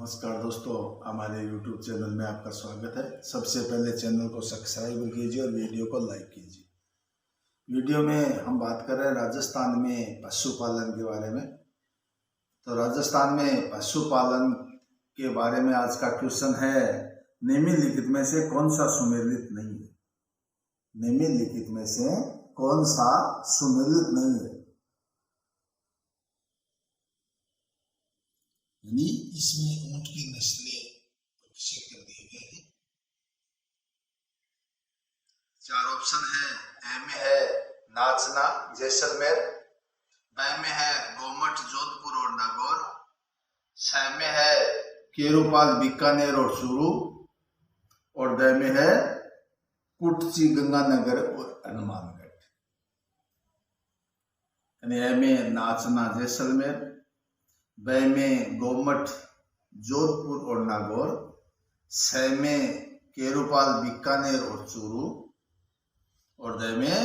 नमस्कार दोस्तों, हमारे YouTube चैनल में आपका स्वागत है। सबसे पहले चैनल को सब्सक्राइब कीजिए और वीडियो को लाइक कीजिए। वीडियो में हम बात कर रहे हैं राजस्थान में पशुपालन के बारे में। तो राजस्थान में पशुपालन के बारे में आज का क्वेश्चन है, निम्नलिखित में से कौन सा सुमेलित नहीं है? निम्नलिखित में से कौन सा सुमेलित नहीं है? यानी इसमें ऊंट की नस्लें विकसित कर दिए गए हैं। 4 ऑप्शन है। ए में है नाचना जैसलमेर, बी में है गोमट जोधपुर और नागौर, सी में है केरूपाल बीकानेर और चूरू, और द में है कुटची गंगानगर और हनुमानगढ़। यानी ए में नाचना जैसलमेर, बे में गोमट जोधपुर और नागौर, स में केरूपाल बीकानेर और चूरू, और द में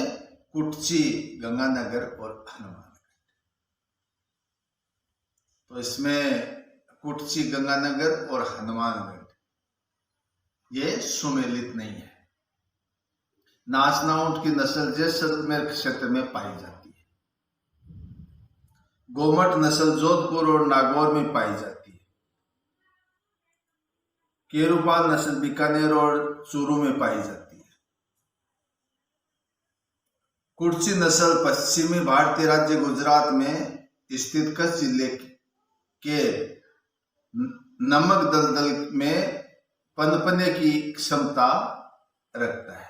कुटची गंगानगर और हनुमानगढ़। तो इसमें कुटची गंगानगर और हनुमानगढ़ ये सुमेलित नहीं है। नाचना ऊंट की नस्ल जैसलमेर क्षेत्र में पाई जाती है। गोमट नस्ल जोधपुर और नागौर में पाई जाती है। केरूपाल नस्ल बीकानेर और चूरू में पाई जाती है। कुटची नस्ल पश्चिमी भारतीय राज्य गुजरात में स्थित कच्छ जिले के नमक दलदल में पनपने की क्षमता रखता है।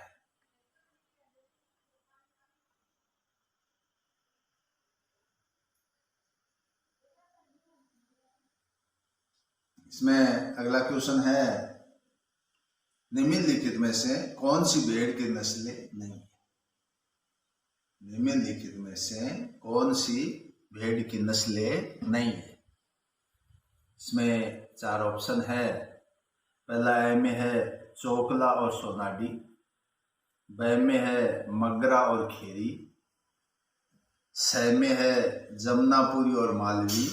इसमें अगला क्वेश्चन है, निम्नलिखित में से कौन सी भेड़ की नस्लें नहीं है? निम्नलिखित में से कौन सी भेड़ की नस्लें नहीं है? इसमें 4 ऑप्शन है। पहला ए में है चोकला और सोनाडी, बे में है मगरा और खेरी, स में है जमनापुरी और मालवी,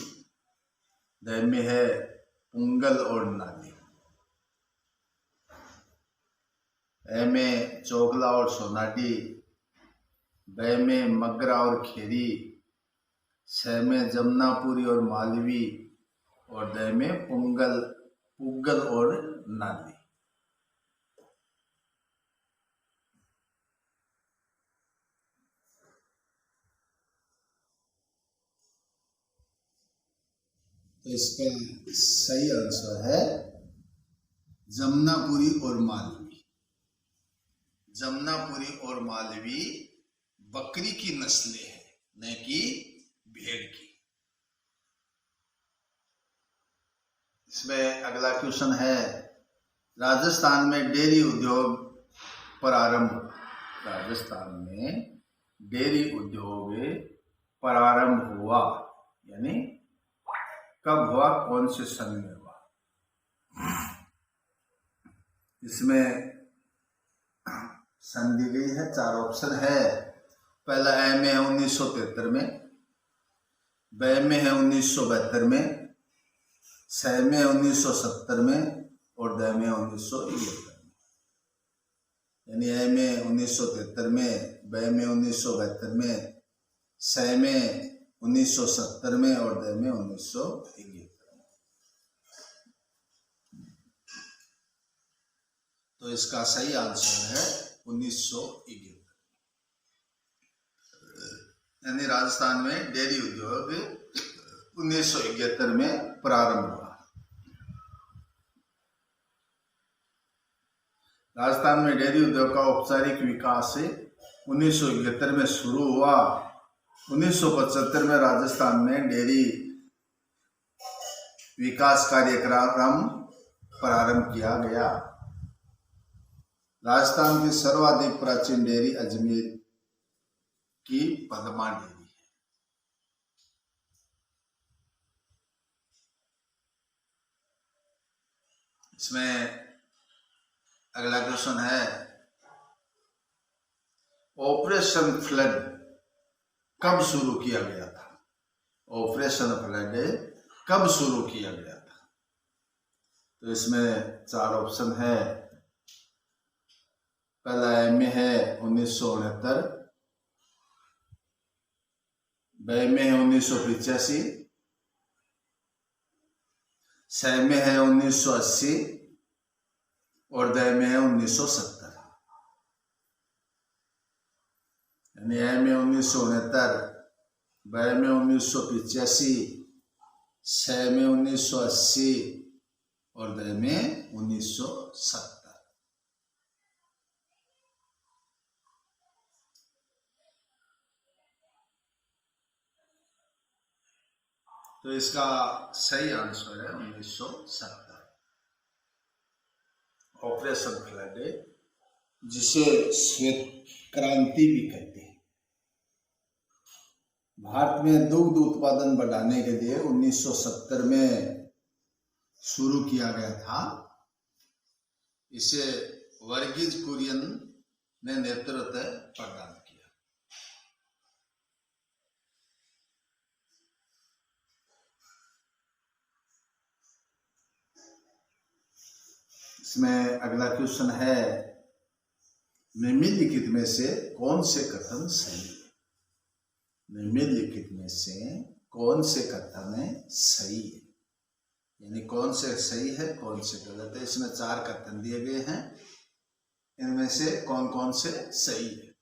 द में है पुंगल और नाली। ए में चोगला और सोनाडी, बे में मगरा और खेरी, स में जमनापुरी और मालवी, और द में पुंगल और नाली। तो इसका सही आंसर है जमनापुरी और मालवी। जमनापुरी और मालवी बकरी की नस्लें हैं, न कि भेड़ की। इसमें अगला क्वेश्चन है, राजस्थान में डेयरी उद्योग प्रारंभ। राजस्थान में डेयरी उद्योग प्रारंभ हुआ, यानी कब हुआ, कौन से सन में हुआ? इसमें सन दी गई है। 4 ऑप्शन है। पहला ए में है 1973 में, बे में है 1972 में, स में 1970 में, और द में 1971 में। यानी ए में 1973 में, बे में 1972 में, स में 1970 में, और द में 1971 में। तो इसका सही आंसर है 1971। यानी राजस्थान में डेयरी उद्योग 1971 में प्रारंभ हुआ। राजस्थान में डेयरी उद्योग का औपचारिक विकास 1971 में शुरू हुआ। 1975 में राजस्थान में डेयरी विकास कार्यक्रम प्रारंभ किया गया। राजस्थान की सर्वाधिक प्राचीन डेयरी अजमेर की पद्मा डेयरी है। इसमें अगला क्वेश्चन है, ऑपरेशन फ्लड कब शुरू किया गया था? ऑपरेशन फ्लड कब शुरू किया गया था? तो इसमें 4 ऑप्शन है। पहला ए में है 1969, ब में है 1985, स में है 1980 और द में है 1970। यानी ए में 1969, ब में 1985, स में 1980 और द में 1970। तो इसका सही आंसर है 1970। ऑपरेशन फ्लड, जिसे श्वेत क्रांति भी कहते हैं, भारत में दुग्ध उत्पादन बढ़ाने के लिए 1970 में शुरू किया गया था। इसे वर्गीज कुरियन ने नेतृत्व प्रदान किया। इसमें अगला क्वेश्चन है, निम्नलिखित में से कौन से कथन सही है? निम्नलिखित में से कौन से कथन सही है, यानी कौन से सही है कौन से गलत है। इसमें 4 कथन दिए गए हैं, इनमें से कौन कौन से सही है।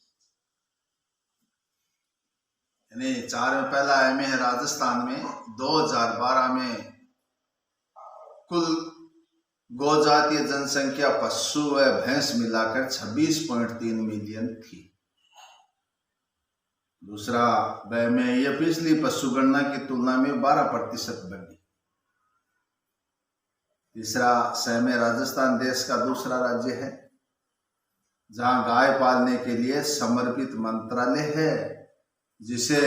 यानी 4 में पहला ए में है, राजस्थान में 2012 में कुल गोजातीय जनसंख्या पशु व भैंस मिलाकर 26.3 मिलियन थी। दूसरा, ब में यह पिछली पशुगणना की तुलना में 12% बढ़ी। तीसरा, स में राजस्थान देश का दूसरा राज्य है जहां गाय पालने के लिए समर्पित मंत्रालय है, जिसे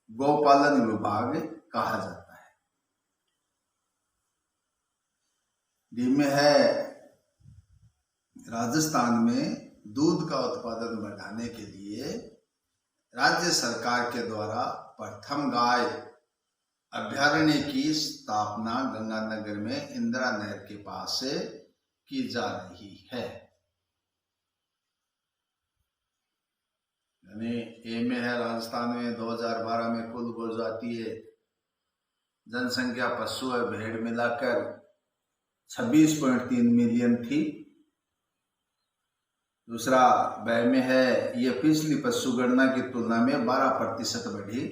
गौपालन विभाग कहा जाता है। डी में है, राजस्थान में दूध का उत्पादन बढ़ाने के लिए राज्य सरकार के द्वारा प्रथम गाय अभ्यारण्य की स्थापना गंगानगर में इंदिरा नहर के पास से की जा रही है। यानी ए में है, राजस्थान में 2012 में कुल गोजातीय जनसंख्या पशु और भेड़ मिलाकर 26.3 मिलियन थी। दूसरा, ब में है, यह पिछली पशुगणना की तुलना में 12% बढ़ी।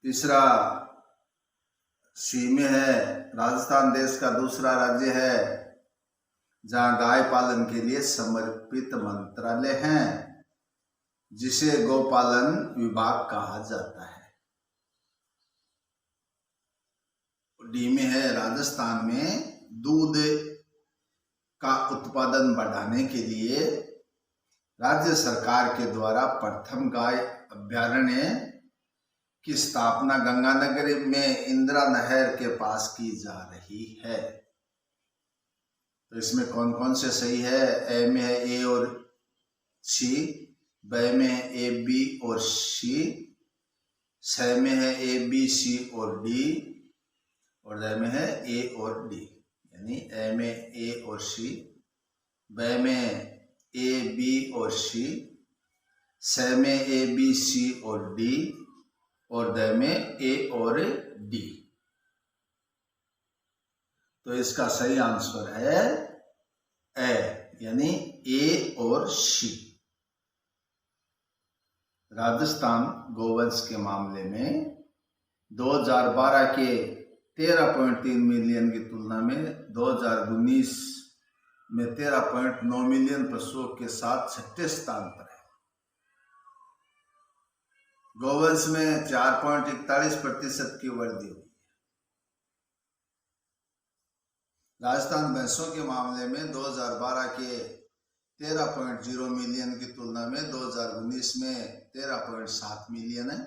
तीसरा, सी में है, राजस्थान देश का दूसरा राज्य है जहां गाय पालन के लिए समर्पित मंत्रालय है, जिसे गौपालन विभाग कहा जाता है। डी में है, राजस्थान में दूध का उत्पादन बढ़ाने के लिए राज्य सरकार के द्वारा प्रथम गाय अभ्यारण्य की स्थापना गंगानगर में इंदिरा नहर के पास की जा रही है। तो इसमें कौन कौन से सही है? ए में है ए और सी, ब में है ए बी और सी, स में है ए बी सी और डी और द में है ए और डी। यानी ए में ए और सी, ब में ए बी और सी, स में ए बी सी और डी और द में ए और डी। तो इसका सही आंसर है ए, यानी ए और सी। राजस्थान गोवंश के मामले में 2012 के 13.3 मिलियन की तुलना में 2019 में 13.9 मिलियन पशुओं के साथ 6ठे स्थान पर है। गोवंश में 4.41% की वृद्धि हुई। राजस्थान भैंसों के मामले में 2012 के 13.0 मिलियन की तुलना में 2019 में 13.7 मिलियन है,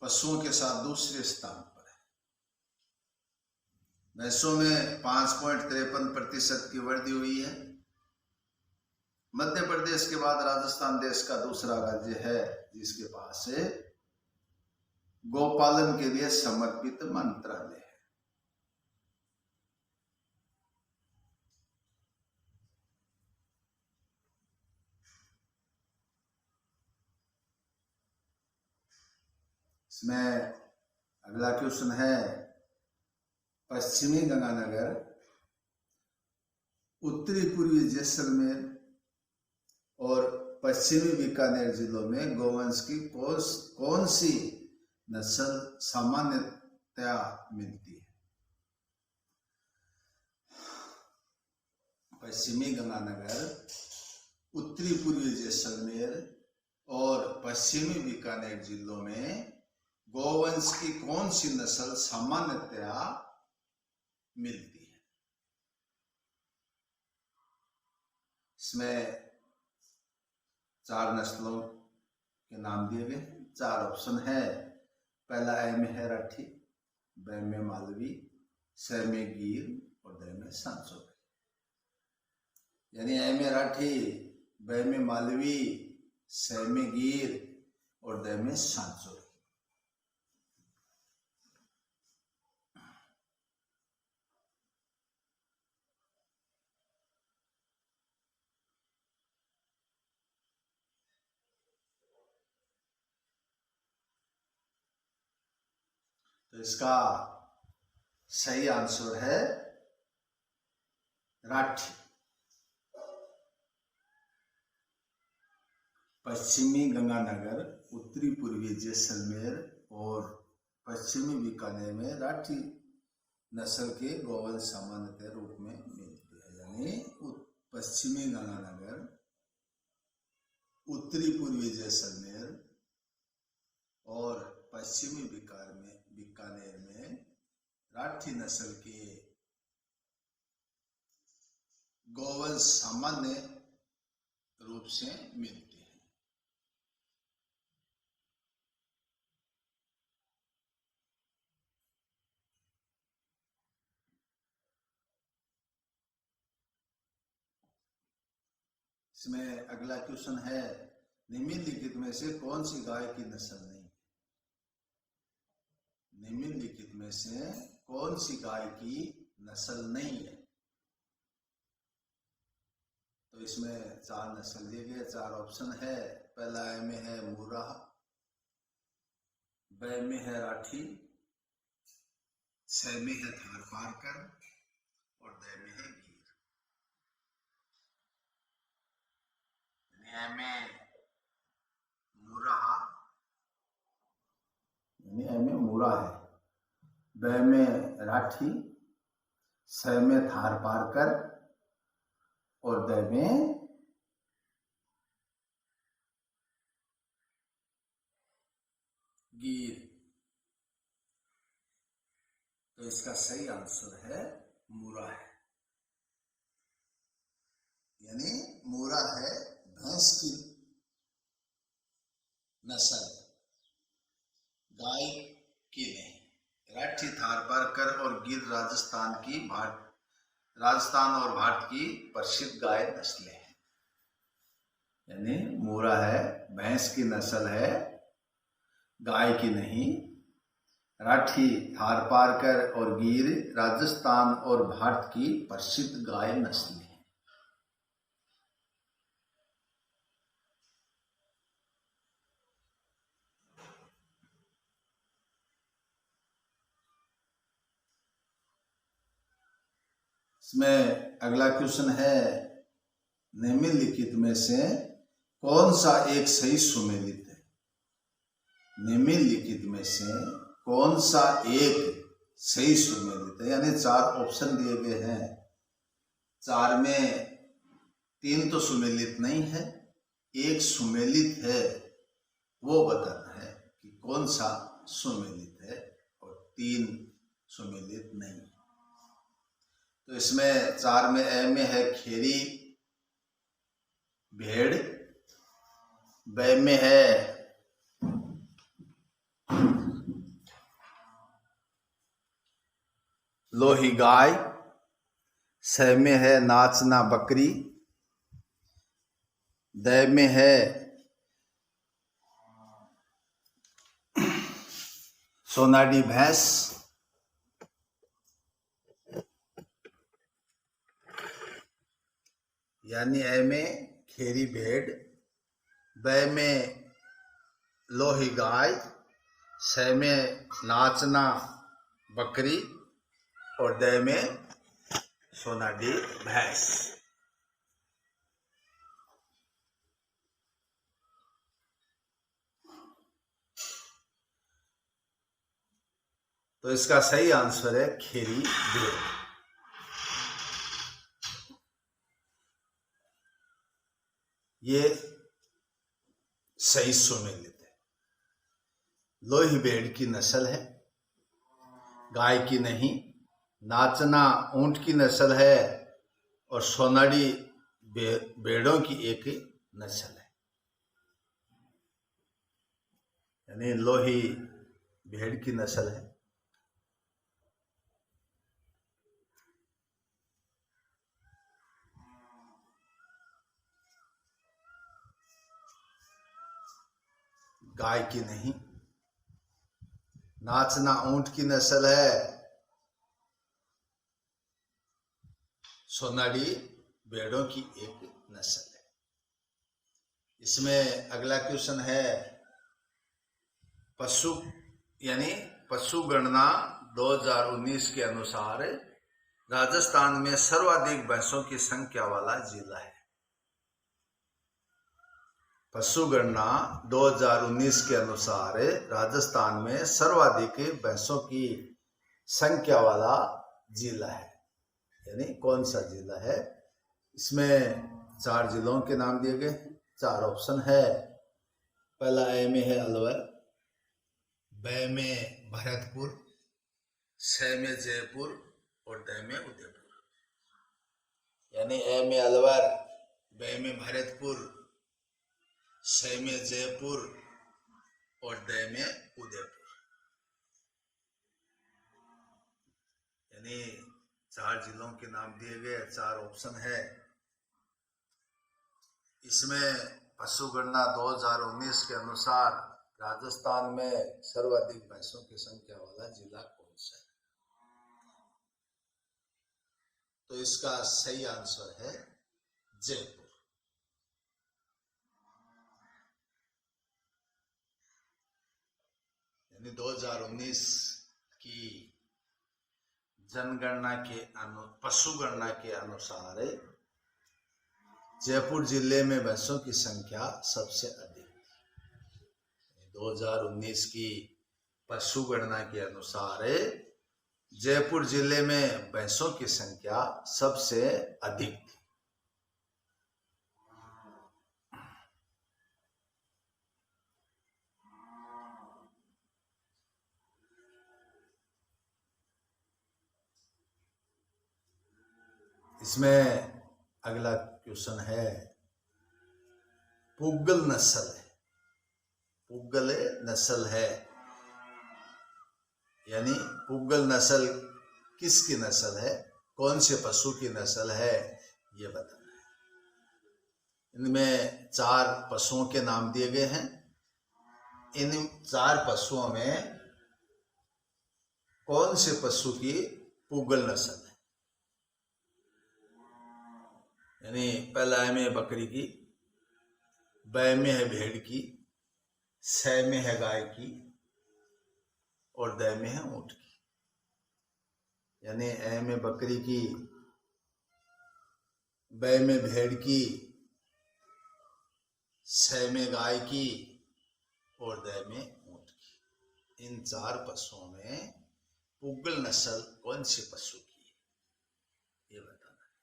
पशुओं के साथ दूसरे स्थान पर है। भैंसों में 5.53% की वृद्धि हुई है। मध्य प्रदेश के बाद राजस्थान देश का दूसरा राज्य है जिसके पास गौपालन के लिए समर्पित मंत्रालय है। इसमें अगला क्वेश्चन है, पश्चिमी गंगानगर, उत्तरी पूर्वी जैसलमेर और पश्चिमी बीकानेर जिलों में गौवंश की कौन सी नस्ल सामान्यतया मिलती है? पश्चिमी गंगानगर, उत्तरी पूर्वी जैसलमेर और पश्चिमी बीकानेर जिलों में गौवंश की कौन सी नस्ल सामान्यतया मिलती है? इसमें 4 नस्लों के नाम दिए गए, 4 ऑप्शन है। पहला ए में है राठी, ब में मालवी, स में गिर और द में सांचौर। यानी ए में राठी, ब में मालवी, स में गिर और द में सांचौर। तो इसका सही आंसर है राठी। पश्चिमी गंगानगर, उत्तरी पूर्वी जैसलमेर और पश्चिमी बीकानेर में राठी नस्ल के गौवंश सामान्यतः रूप में मिलते हैं। यानी पश्चिमी गंगानगर, उत्तरी पूर्वी जैसलमेर और पश्चिमी बीकानेर में राठी नस्ल के गौवंश सामान्य रूप से मिलते हैं। इसमें अगला क्वेश्चन है, निम्नलिखित में से कौन सी गाय की नस्ल नहीं? निम्नलिखित में से कौन सी गाय की नस्ल नहीं है? तो इसमें 4 नस्ल दिए गए, 4 ऑप्शन है। पहला ए में है मुर्राह, ब में है राठी, स में है थारपारकर और द में है गिर। ए में मुर्राह, ए में मुर्रा है, ब में राठी, स में थारपारकर और द में गिर। तो इसका सही आंसर है मुर्रा है। यानी मुर्रा है भैंस की नस्ल, गाय की नहीं। राठी, थारपारकर और गिर राजस्थान और भारत की प्रसिद्ध गाय नस्लें हैं। यानी मुर्रा है भैंस की नस्ल है, गाय की नहीं। राठी, थारपारकर और गिर राजस्थान और भारत की प्रसिद्ध गाय नस्लें हैं। इसमें अगला क्वेश्चन है, निम्नलिखित में से कौन सा एक सही सुमेलित है? निम्नलिखित में से कौन सा एक सही सुमेलित है? यानी 4 ऑप्शन दिए गए हैं, 4 में 3 तो सुमेलित नहीं है, 1 सुमेलित है। वो बताना है कि कौन सा सुमेलित है और 3 सुमेलित नहीं। तो इसमें 4 में ए में है खेरी भेड़, ब में है लोही गाय, स में है नाचना बकरी, द में है सोनाडी भैंस, यानी ए में खेरी भेड़, ब में लोही गाय, स में नाचना बकरी और द में सोनाडी भैंस। तो इसका सही आंसर है खेरी भेड़। ये सही सुमेलित है। लोही भेड़ की नस्ल है, गाय की नहीं। नाचना ऊंट की नस्ल है और सोनाडी भेड़ों की एक नस्ल है। यानी लोही भेड़ की नस्ल है। गाय की नहीं। नाचना ऊंट की नस्ल है, सोनाडी भेड़ों की एक नस्ल है। इसमें अगला क्वेश्चन है, पशु यानी पशु गणना 2019 के अनुसार राजस्थान में सर्वाधिक भैंसों की संख्या वाला जिला है। पशु गणना 2019 के अनुसार राजस्थान में सर्वाधिक भैंसों की संख्या वाला जिला है। यानी कौन सा जिला है? इसमें 4 जिलों के नाम दिए गए, 4 ऑप्शन है। पहला ए में है अलवर, ब में भरतपुर, स में जयपुर और द में उदयपुर। यानी ए में अलवर, ब में भरतपुर, स में जयपुर और द में उदयपुर। यानी 4 जिलों के नाम दिए गए, 4 ऑप्शन है। इसमें पशु गणना 2019 के अनुसार राजस्थान में सर्वाधिक भैंसों की संख्या वाला जिला कौन सा है? तो इसका सही आंसर है जयपुर। यानी 2019 की जनगणना के पशु गणना के अनुसार जयपुर जिले में भैंसों की संख्या सबसे अधिक थी। 2019 की पशु गणना के अनुसार जयपुर जिले में भैंसों की संख्या सबसे अधिक थी। इसमें अगला क्वेश्चन है, पुग्गल नस्ल है, पुग्गल नस्ल है, यानी पुग्गल नस्ल किसकी नस्ल है, कौन से पशु की नस्ल है, ये बताना है। इनमें 4 पशुओं के नाम दिए गए हैं। इन 4 पशुओं में कौन से पशु की पुग्गल नस्ल है? यानी पहला ए में बकरी की, ब में है भेड़ की, स में है गाय की और द में है ऊंट की। यानी ए में बकरी की, ब में भेड़ की, स में गाय की और द में ऊंट की। इन 4 पशुओं में पुग्गल नस्ल कौन से पशु की है, ये बताना है।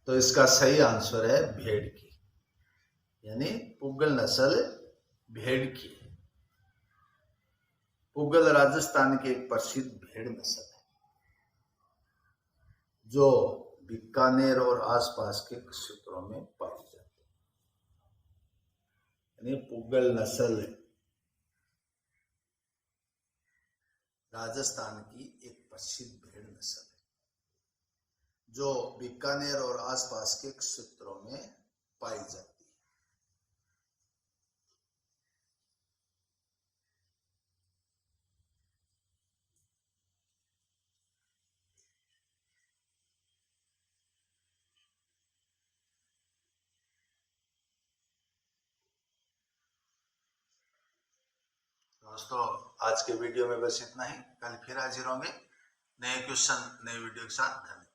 तो इसका सही आंसर है भेड़ की। यानी पुग्गल नस्ल भेड़ की है। पुग्गल राजस्थान की एक प्रसिद्ध भेड़ नस्ल है जो बीकानेर और आसपास के क्षेत्रों में पाई जाती है। यानी पुग्गल नस्ल राजस्थान की एक प्रसिद्ध भेड़ नस्ल है जो बीकानेर और आसपास के क्षेत्रों में पाई जाती है। दोस्तों, आज के वीडियो में बस इतना ही। कल फिर हाजिर होंगे नए क्वेश्चन नए वीडियो के साथ। धन्यवाद।